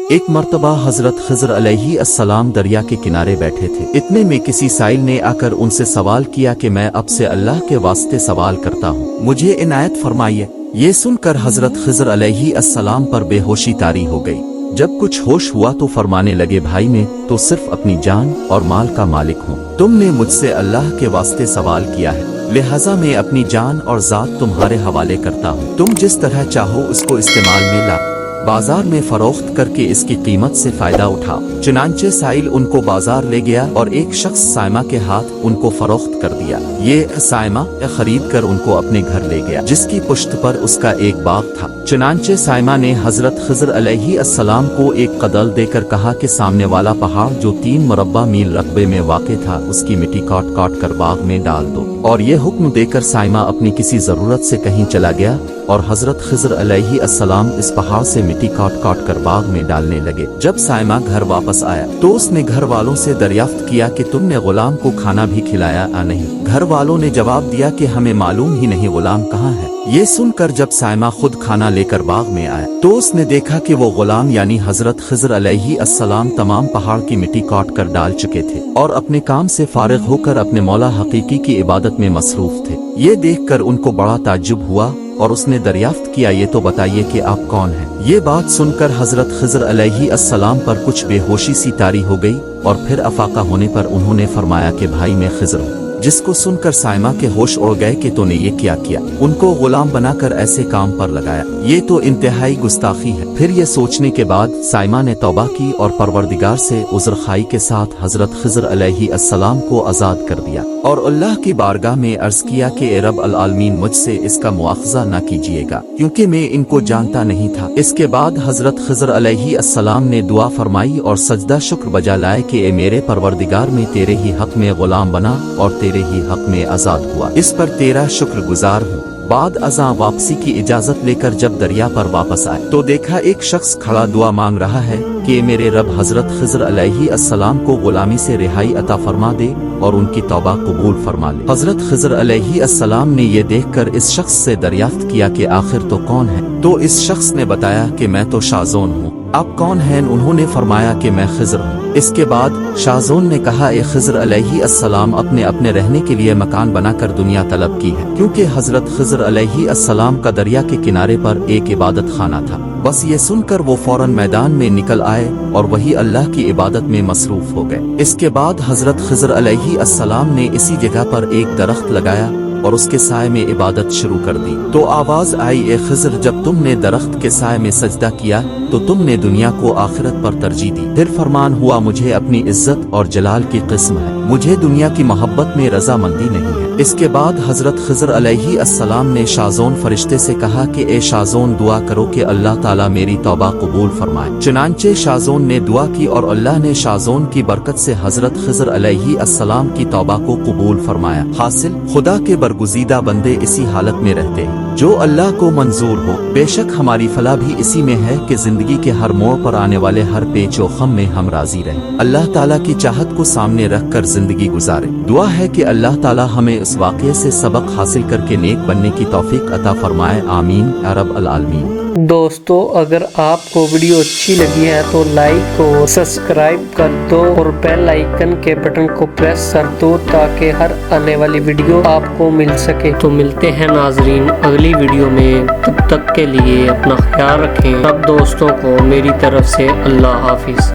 ایک مرتبہ حضرت خضر علیہ السلام دریا کے کنارے بیٹھے تھے، اتنے میں کسی سائل نے آ کر ان سے سوال کیا کہ میں اب سے اللہ کے واسطے سوال کرتا ہوں، مجھے عنایت فرمائیے۔ یہ سن کر حضرت خضر علیہ السلام پر بے ہوشی طاری ہو گئی۔ جب کچھ ہوش ہوا تو فرمانے لگے، بھائی میں تو صرف اپنی جان اور مال کا مالک ہوں، تم نے مجھ سے اللہ کے واسطے سوال کیا ہے، لہٰذا میں اپنی جان اور ذات تمہارے حوالے کرتا ہوں، تم جس طرح چاہو اس کو استعمال میں لا، بازار میں فروخت کر کے اس کی قیمت سے فائدہ اٹھا۔ چنانچہ سائل ان کو بازار لے گیا اور ایک شخص سائمہ کے ہاتھ ان کو فروخت کر دیا۔ یہ سائمہ خرید کر ان کو اپنے گھر لے گیا، جس کی پشت پر اس کا ایک باغ تھا۔ چنانچہ سائمہ نے حضرت خضر علیہ السلام کو ایک قدل دے کر کہا کہ سامنے والا پہاڑ جو 3 مربع میل رقبے میں واقع تھا، اس کی مٹی کاٹ کاٹ کر باغ میں ڈال دو، اور یہ حکم دے کر سائمہ اپنی کسی ضرورت سے کہیں چلا گیا، اور حضرت خضر علیہ السلام اس پہاڑ سے مٹی کاٹ کاٹ کر باغ میں ڈالنے لگے۔ جب سائمہ گھر واپس آیا تو اس نے گھر والوں سے دریافت کیا کہ تم نے غلام کو کھانا بھی کھلایا یا نہیں؟ گھر والوں نے جواب دیا کہ ہمیں معلوم ہی نہیں غلام کہاں ہے۔ یہ سن کر جب سائمہ خود کھانا لے کر باغ میں آیا تو اس نے دیکھا کہ وہ غلام یعنی حضرت خضر علیہ السلام تمام پہاڑ کی مٹی کاٹ کر ڈال چکے تھے اور اپنے کام سے فارغ ہو کر اپنے مولا حقیقی کی عبادت میں مصروف تھے۔ یہ دیکھ کر ان کو بڑا تعجب ہوا اور اس نے دریافت کیا، یہ تو بتائیے کہ آپ کون ہیں؟ یہ بات سن کر حضرت خضر علیہ السلام پر کچھ بے ہوشی سی طاری ہو گئی، اور پھر افاقہ ہونے پر انہوں نے فرمایا کہ بھائی میں خضر ہوں۔ جس کو سن کر سائمہ کے ہوش اڑ گئے کہ تو نے یہ کیا کیا، ان کو غلام بنا کر ایسے کام پر لگایا، یہ تو انتہائی گستاخی ہے۔ پھر یہ سوچنے کے بعد سائمہ نے توبہ کی اور پروردگار سے عذر خواہی کے ساتھ حضرت خضر علیہ السلام کو آزاد کر دیا، اور اللہ کی بارگاہ میں عرض کیا کہ اے رب العالمین مجھ سے اس کا مواخذہ نہ کیجیے گا، کیونکہ میں ان کو جانتا نہیں تھا۔ اس کے بعد حضرت خضر علیہ السلام نے دعا فرمائی اور سجدہ شکر بجا لائے کہ اے میرے پروردگار، میں تیرے ہی حق میں غلام بنا اور تیرے ہی حق میں آزاد ہوا، اس پر تیرا شکر گزار ہوں۔ بعد ازاں واپسی کی اجازت لے کر جب دریا پر واپس آئے تو دیکھا ایک شخص کھڑا دعا مانگ رہا ہے کہ میرے رب حضرت خضر علیہ السلام کو غلامی سے رہائی عطا فرما دے اور ان کی توبہ قبول فرما لے۔ حضرت خضر علیہ السلام نے یہ دیکھ کر اس شخص سے دریافت کیا کہ آخر تو کون ہے؟ تو اس شخص نے بتایا کہ میں تو شازون ہوں۔ آپ کون ہیں؟ انہوں نے فرمایا کہ میں خضر ہوں۔ اس کے بعد شازون نے کہا، اے خضر علیہ السلام، اپنے رہنے کے لیے مکان بنا کر دنیا طلب کی ہے، کیونکہ حضرت خضر علیہ السلام کا دریا کے کنارے پر ایک عبادت خانہ تھا۔ بس یہ سن کر وہ فوراً میدان میں نکل آئے اور وہی اللہ کی عبادت میں مصروف ہو گئے۔ اس کے بعد حضرت خضر علیہ السلام نے اسی جگہ پر ایک درخت لگایا اور اس کے سائے میں عبادت شروع کر دی۔ تو آواز آئی، اے خضر، جب تم نے درخت کے سائے میں سجدہ کیا تو تم نے دنیا کو آخرت پر ترجیح دی۔ پھر فرمان ہوا، مجھے اپنی عزت اور جلال کی قسم ہے، مجھے دنیا کی محبت میں رضامندی نہیں ہے۔ اس کے بعد حضرت خضر علیہ السلام نے شازون فرشتے سے کہا کہ اے شازون، دعا کرو کہ اللہ تعالیٰ میری توبہ قبول فرمائے۔ چنانچہ شازون نے دعا کی اور اللہ نے شازون کی برکت سے حضرت خضر علیہ السلام کی توبہ کو قبول فرمایا۔ حاصل، خدا کے برگزیدہ بندے اسی حالت میں رہتے ہیں جو اللہ کو منظور ہو۔ بے شک ہماری فلاح بھی اسی میں ہے کہ زندگی کے ہر موڑ پر آنے والے ہر پیچ و خم میں ہم راضی رہیں، اللہ تعالیٰ کی چاہت کو سامنے رکھ کر زندگی گزارے۔ دعا ہے کہ اللہ تعالیٰ ہمیں اس واقعے سے سبق حاصل کر کے نیک بننے کی توفیق عطا فرمائے، آمین یا رب العالمین۔ دوستو، اگر آپ کو ویڈیو اچھی لگی ہے تو لائک اور سبسکرائب کر دو اور بیل آئیکن کے بٹن کو پریس کر دو تاکہ ہر آنے والی ویڈیو آپ کو مل سکے۔ تو ملتے ہیں ناظرین اگلی ویڈیو میں، تب تک کے لیے اپنا خیال رکھیں۔ سب دوستوں کو میری طرف سے اللہ حافظ۔